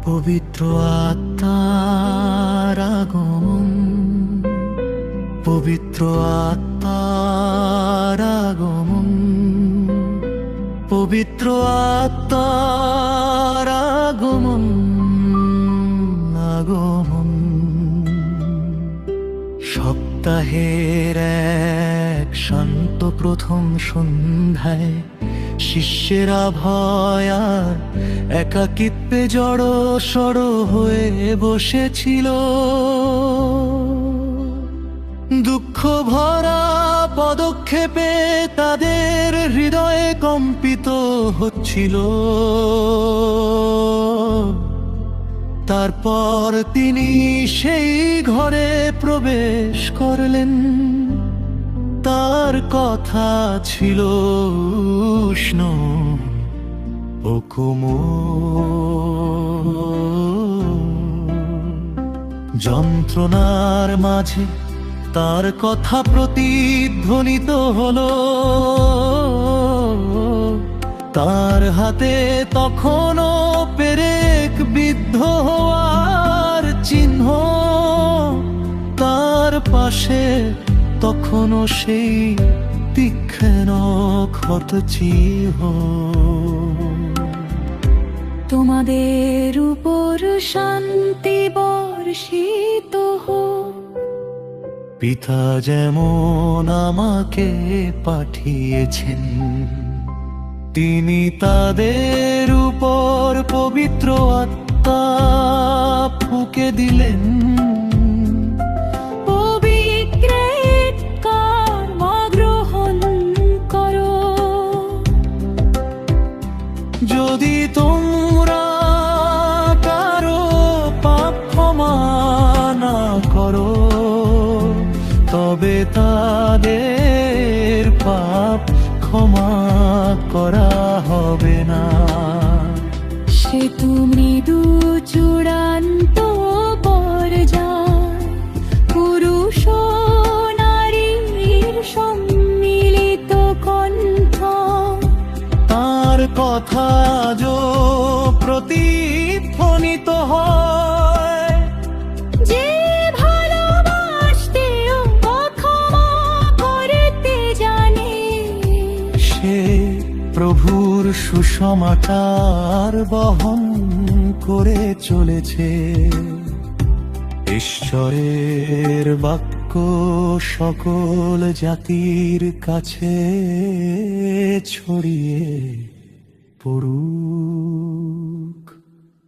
পবিত্র আত্মার আগমন, পবিত্র আত্মার আগমন, পবিত্র আত্মার আগমন, আগমন। সপ্তাহের এক শান্ত প্রথম সন্ধ্যায় শিষ্যেরা ভয় আর একাকিত্বে জড়ো সড়ো হয়ে বসেছিল। দুঃখ ভরা পদক্ষেপে তাদের হৃদয়ে কম্পিত হচ্ছিল। তারপর তিনি সেই ঘরে প্রবেশ করলেন। তার কথা ছিল উষ্ণ ও কোমল। যন্ত্রণার মাঝে তার কথা প্রতিধ্বনিত হলো। তার হাতে তখনও পেরেক বিদ্ধ হওয়ার চিহ্ন, তার পাশে তখনও সেই তীক্ষ্ণ ক্ষতচিহ্ন। তোমাদের উপর শান্তি বর্ষিত হোক। পিতা যেমন আমাকে পাঠিয়েছেন, তিনি তাদের উপর পবিত্র আত্মা ফুঁকে দিলেন। পবিত্র কর্ম গ্রহণ করো। যদি তোমরা কারো পাপ ক্ষমা না করো, তবে তাদের পাপ ক্ষমা করা হবে না। সে তুমি চূড়ান্ত পর্যায়, পুরুষ ও নারীর সম্মিলিত কণ্ঠ। তার কথা যো প্রতিধ্বনিত হয়। যে ভালোবাসতে ও ক্ষমা করতে জানে, সে প্রভুর সুসমাচার বহন করে চলেছে। ঈশ্বরের বাক্য সকল জাতির কাছে ছড়িয়ে পড়ুক।